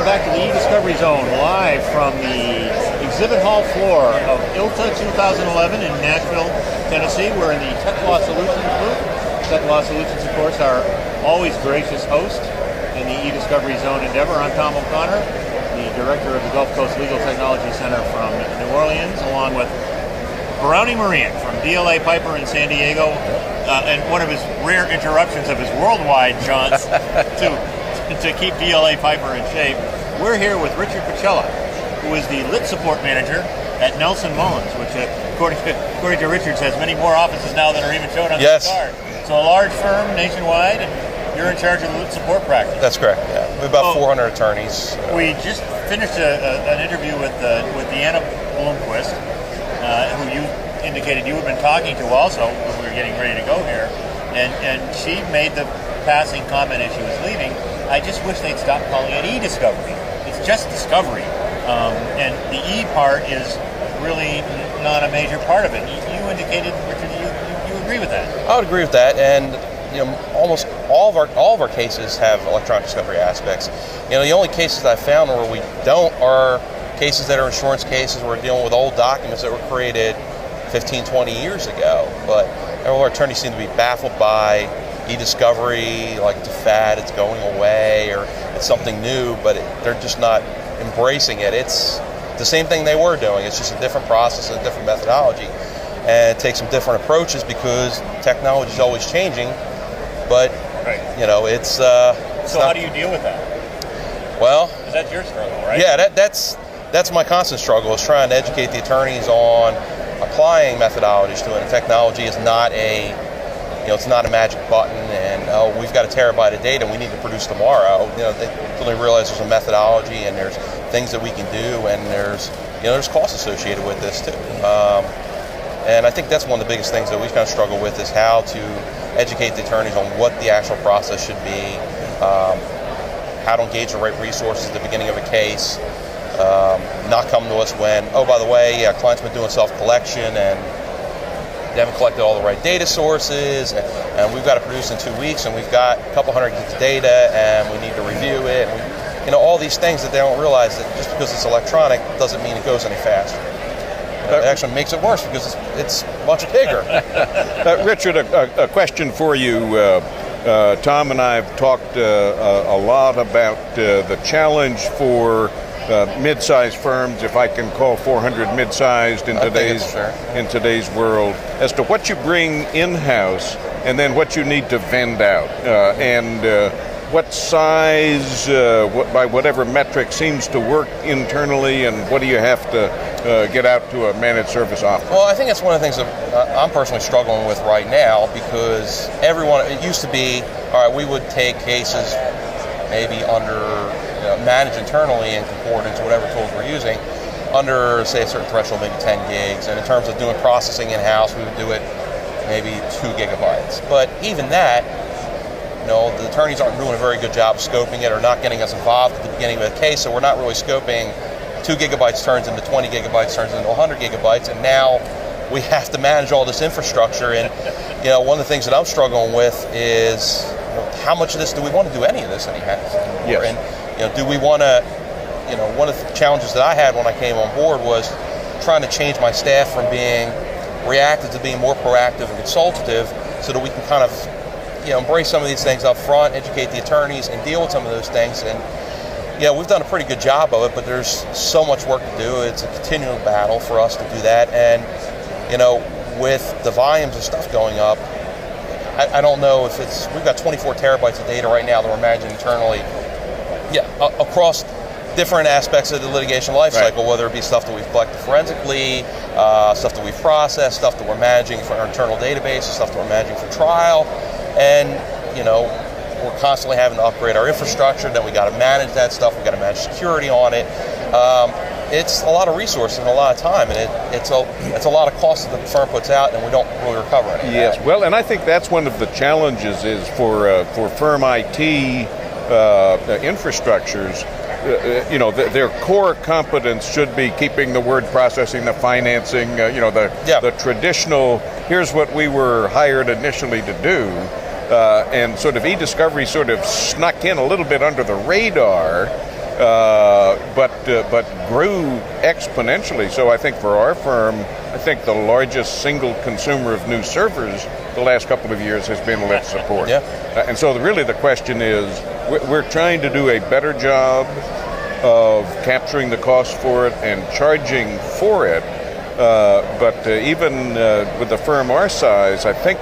welcome back to the e-Discovery Zone, live from the exhibit hall floor of ILTA 2011 in Nashville, Tennessee. We're in the TechLaw Solutions booth. TechLaw Solutions, of course, our always gracious host in the e-Discovery Zone endeavor. I'm Tom O'Connor, the director of the Gulf Coast Legal Technology Center from New Orleans, along with Browning Marean from DLA Piper in San Diego, and one of his rare interruptions of his worldwide jaunts to keep DLA Piper in shape. We're here with Richard Pachella, who is the lit support manager at Nelson Mullins, which, according to Richards, has many more offices now than are even shown on this card. So a large firm nationwide, and you're in charge of the lit support practice. That's correct. Yeah, we have about 400 attorneys. We just finished an interview with Deanna Bloomquist, who you indicated you had been talking to also when we were getting ready to go here, and she made the passing comment as she was leaving, I just wish they'd stop calling it e-discovery. It's just discovery. And the E part is really not a major part of it. You indicated, Richard, you agree with that. I would agree with that, and almost all of our cases have electronic discovery aspects. The only cases I've found where we don't are cases that are insurance cases where we're dealing with old documents that were created 15, 20 years ago. But all our attorneys seem to be baffled by e-discovery, like it's a fad, it's going away, or it's something new, but they're just not embracing it. It's the same thing they were doing. It's just a different process and a different methodology, and it takes some different approaches because technology is always changing. But it's so how do you deal with that? Well, because that's your struggle, right? Yeah, that's my constant struggle, is trying to educate the attorneys on applying methodologies to it. And technology is not it's not a magic button, and we've got a terabyte of data we need to produce tomorrow. They realize there's a methodology and there's things that we can do, and there's costs associated with this too. And I think that's one of the biggest things that we kind of struggle with, is how to educate the attorneys on what the actual process should be, how to engage the right resources at the beginning of a case, not come to us when, oh, by the way, client's been doing self-collection and they haven't collected all the right data sources, and we've got to produce in 2 weeks, and we've got a couple hundred gigs of data, and we need to review it. And all these things that they don't realize, that just because it's electronic doesn't mean it goes any faster. It actually makes it worse because it's much bigger. Richard, a question for you. Tom and I have talked a lot about the challenge for mid-sized firms, if I can call 400 mid-sized in today's world, as to what you bring in-house and then what you need to vend out, and what size, by whatever metric, seems to work internally, and what do you have to get out to a managed service office? Well, I think that's one of the things that I'm personally struggling with right now, because it used to be, all right, we would take cases maybe under managed internally and comport into whatever tools we're using under, say, a certain threshold, maybe 10 gigs. And in terms of doing processing in-house, we would do it maybe 2 gigabytes. But even that, the attorneys aren't doing a very good job of scoping it, or not getting us involved at the beginning of the case, so we're not really scoping 2 gigabytes turns into 20 gigabytes, turns into 100 gigabytes, and now we have to manage all this infrastructure. And one of the things that I'm struggling with is, how much of this do we want to do any of this in-house? Yes. And do we want to, one of the challenges that I had when I came on board was trying to change my staff from being reactive to being more proactive and consultative, so that we can kind of, embrace some of these things up front, educate the attorneys, and deal with some of those things. And we've done a pretty good job of it, but there's so much work to do. It's a continual battle for us to do that. And with the volumes of stuff going up, I don't know if we've got 24 terabytes of data right now that we're managing internally, across different aspects of the litigation lifecycle, right. Whether it be stuff that we've collected forensically, stuff that we've processed, stuff that we're managing for our internal databases, stuff that we're managing for trial, and we're constantly having to upgrade our infrastructure. Then we got to manage that stuff. We got to manage security on it. It's a lot of resources and a lot of time, and it's a lot of cost that the firm puts out, and we don't really recover it. Yes, well, and I think that's one of the challenges is for firm IT infrastructures. Their core competence should be keeping the word processing, the financing, the traditional, here's what we were hired initially to do. And sort of e-discovery sort of snuck in a little bit under the radar but grew exponentially. So I think for our firm, I think the largest single consumer of new servers the last couple of years has been Let Support. Yeah. And so really the question is, we're trying to do a better job of capturing the cost for it and charging for it. But even with a firm our size, I think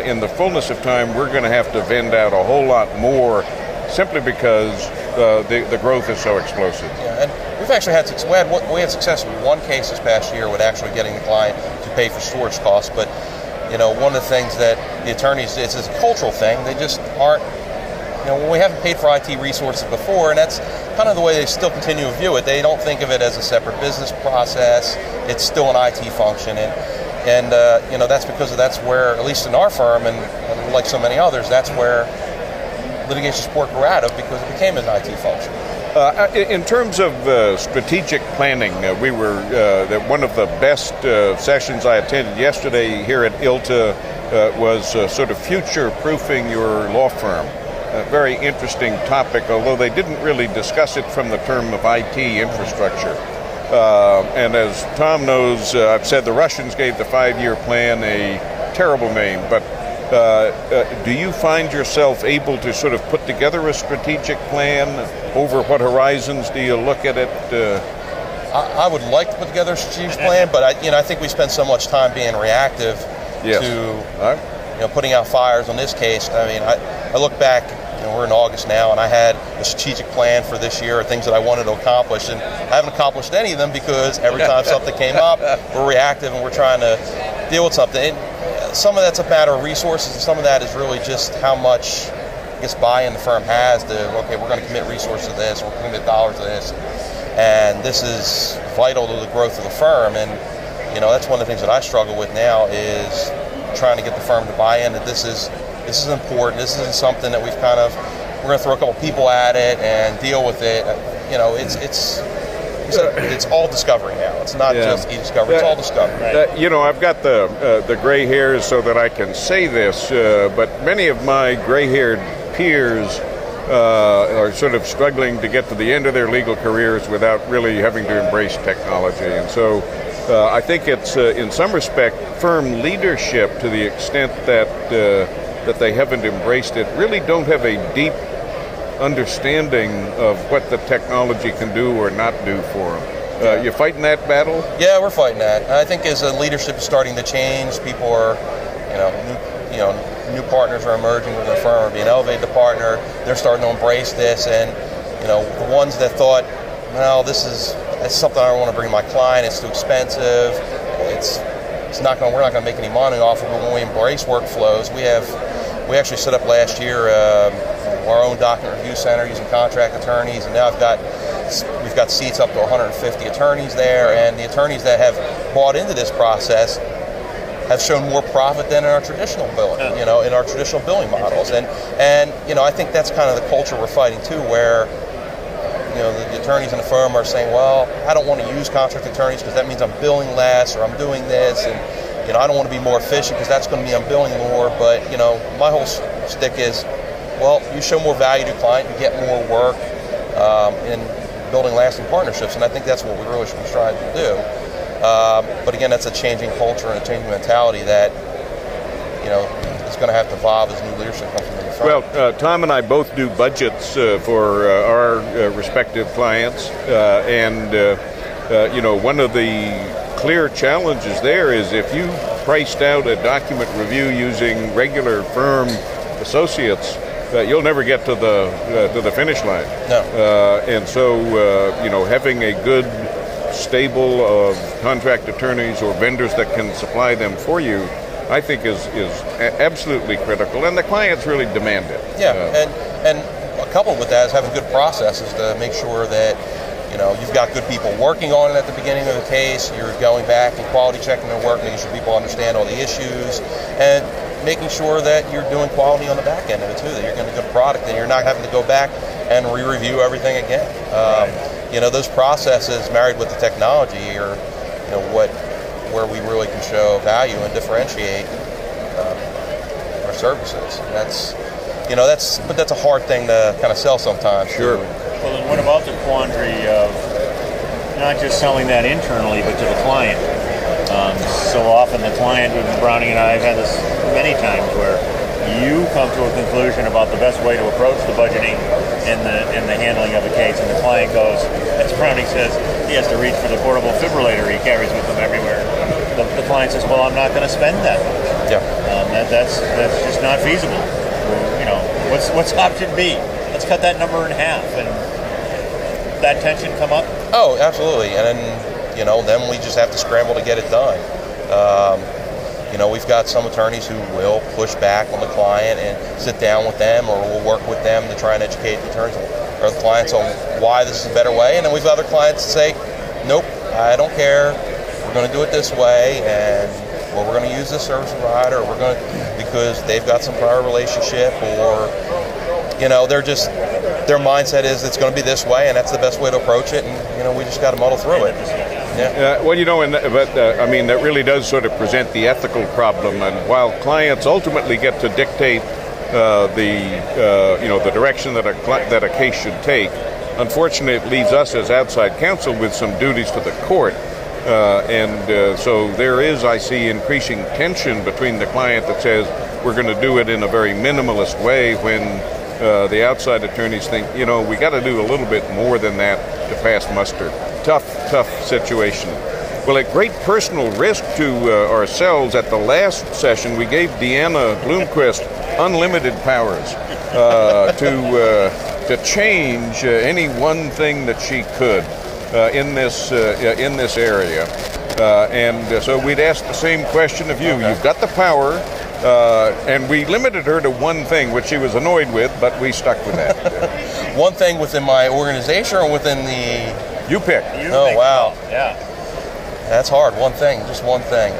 in the fullness of time, we're going to have to vend out a whole lot more simply because the growth is so explosive. Yeah, and we've actually had success with one case this past year with actually getting the client to pay for storage costs. But one of the things that the attorneys, it's a cultural thing. They just aren't. We haven't paid for IT resources before, and that's kind of the way they still continue to view it. They don't think of it as a separate business process. It's still an IT function, and that's because that's where, at least in our firm, and like so many others, that's where litigation support grew out of, because it became an IT function. In terms of strategic planning, we were one of the best sessions I attended yesterday here at ILTA was sort of future-proofing your law firm. A very interesting topic, although they didn't really discuss it from the term of IT infrastructure. And as Tom knows, I've said the Russians gave the 5-year plan a terrible name, but do you find yourself able to sort of put together a strategic plan? Over what horizons do you look at it? I would like to put together a strategic plan, but I think we spend so much time being reactive to putting out fires. On this case, I look back. We're in August now, and I had a strategic plan for this year, things that I wanted to accomplish, and I haven't accomplished any of them because every time something came up, we're reactive and we're trying to deal with something. And some of that's a matter of resources, and some of that is really just how much, buy-in the firm has to, okay, we're going to commit resources to this, we're going to commit dollars to this, and this is vital to the growth of the firm. And that's one of the things that I struggle with now, is trying to get the firm to buy in that this is important. This isn't something that we're going to throw a couple people at it and deal with it. It's all discovery now. It's not just e-discovery. It's all discovery. I've got the gray hairs so that I can say this, but many of my gray-haired peers are sort of struggling to get to the end of their legal careers without really having to embrace technology. And so I think it's, in some respect, firm leadership, to the extent that they haven't embraced it, really don't have a deep understanding of what the technology can do or not do for them. You fighting that battle? Yeah, we're fighting that. I think as the leadership is starting to change, people are, new partners are emerging within the firm, or being elevated to partner. They're starting to embrace this, and the ones that thought, well, that's something I don't want to bring my client. It's too expensive. We're not going to make any money off of it. When we embrace workflows, we actually set up last year our own document review center using contract attorneys, and now we've got seats up to 150 attorneys there, and the attorneys that have bought into this process have shown more profit than in our traditional billing, in our traditional billing models, and I think that's kind of the culture we're fighting too, where the attorneys in the firm are saying, well, I don't want to use contract attorneys because that means I'm billing less, or I'm doing this, and I don't want to be more efficient because that's going to mean I'm billing more. But my whole stick is, well, you show more value to client, you get more work in building lasting partnerships, and I think that's what we really should be trying to do. But again, that's a changing culture and a changing mentality that is going to have to evolve as new leadership comes into the firm. Well, Tom and I both do budgets for our respective clients, and one of the clear challenges there is if you priced out a document review using regular firm associates, you'll never get to the finish line. No. And so having a good stable of contract attorneys or vendors that can supply them for you, I think is absolutely critical, and the clients really demand it. Yeah, and coupled with that is having good processes to make sure that you've got good people working on it at the beginning of the case. You're going back and quality checking their work, making sure people understand all the issues, and making sure that you're doing quality on the back end of it too, that you're getting a good product, and you're not having to go back and re-review everything again. Those processes married with the technology are where we really can show value and differentiate our services. And that's a hard thing to kind of sell sometimes. Sure. Well, then what about the not just selling that internally, but to the client. So often the client, Browning and I have had this many times, where you come to a conclusion about the best way to approach the budgeting and the handling of a case, and the client goes, as Browning says, he has to reach for the portable defibrillator he carries with him everywhere. The client says, well, I'm not going to spend that. Yeah. That's just not feasible. What's option B? Let's cut that number in half. And that tension come up? Oh, absolutely. And then we just have to scramble to get it done. We've got some attorneys who will push back on the client and sit down with them, or we'll work with them to try and educate the attorneys or the clients on why this is a better way. And then we've got other clients that say, nope, I don't care. We're going to do it this way, and we're going to use this service provider, or because they've got some prior relationship, or their mindset is it's going to be this way, and that's the best way to approach it, and we just got to muddle through it. Yeah. That really does sort of present the ethical problem. And while clients ultimately get to dictate the direction that a case should take, unfortunately, it leaves us as outside counsel with some duties to the court. So there is, I see, increasing tension between the client that says we're going to do it in a very minimalist way, when the outside attorneys think, we got to do a little bit more than that to pass muster. Tough situation. Well, at great personal risk to ourselves, at the last session, we gave Deanna Bloomquist unlimited powers to change any one thing that she could in this area. So we'd ask the same question of you. Okay. You've got the power, and we limited her to one thing, which she was annoyed with, but we stuck with that. One thing within my organization, or within the... You pick. Wow. Yeah. That's hard. One thing, just one thing.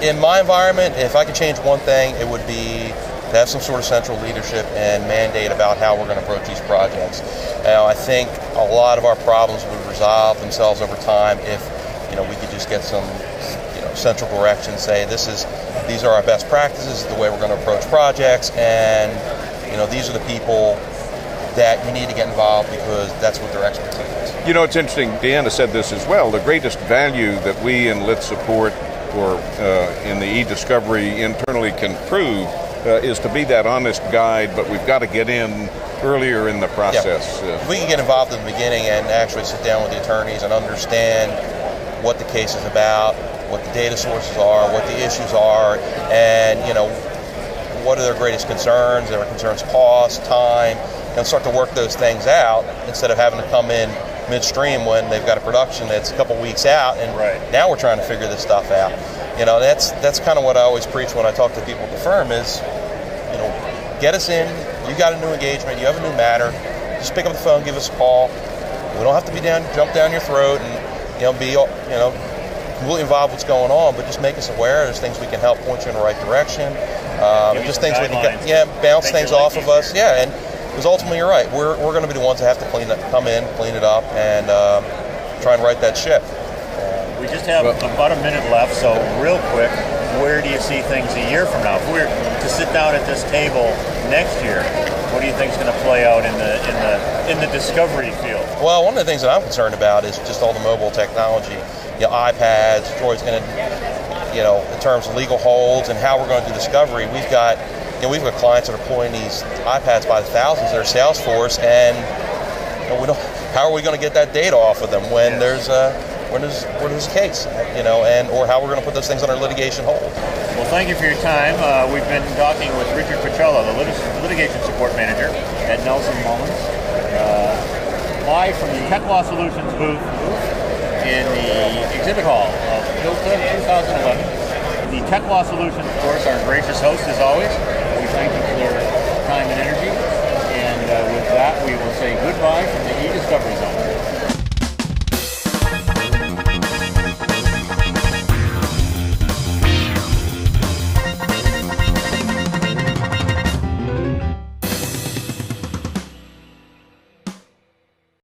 In my environment, if I could change one thing, it would be to have some sort of central leadership and mandate about how we're going to approach these projects. Now, I think a lot of our problems would resolve themselves over time if we could just get some central direction, say these are our best practices, the way we're going to approach projects, and these are the people that you need to get involved because that's what their expertise is. It's interesting, Deanna said this as well, the greatest value that we in lit support or in the e-discovery internally can prove is to be that honest guide, but we've got to get in earlier in the process. Yeah. If we can get involved in the beginning and actually sit down with the attorneys and understand what the case is about, what the data sources are, what the issues are, and what are their greatest concerns, their concerns cost, time, and start to work those things out instead of having to come in midstream when they've got a production that's a couple weeks out, and now we're trying to figure this stuff out. That's kind of what I always preach when I talk to people at the firm is, get us in. You got a new engagement, you have a new matter, just pick up the phone, give us a call. We don't have to jump down your throat and be completely involved with what's going on, but just make us aware. There's things we can help point you in the right direction. Just things we can bounce things off of us. Yeah, and because ultimately you're right. We're going to be the ones that have to come in, clean it up, and try and right that ship. We just have about a minute left, so real quick, where do you see things a year from now? If we're to sit down at this table next year, what do you think is going to play out in the discovery field? Well, one of the things that I'm concerned about is just all the mobile technology, iPads, droids, and in terms of legal holds and how we're going to do discovery. We've got clients that are pulling these iPads by the thousands. They're Salesforce, and how are we going to get that data off of them when there's a case, or how we're going to put those things on our litigation hold. Well, thank you for your time. We've been talking with Richard Pachella, the litigation support manager at Nelson Mullins, live from the TechLaw Solutions booth in the exhibit hall of ILTA 2011. The TechLaw Solutions, of course, our gracious host as always. We thank you for their time and energy. And with that, we will say goodbye from the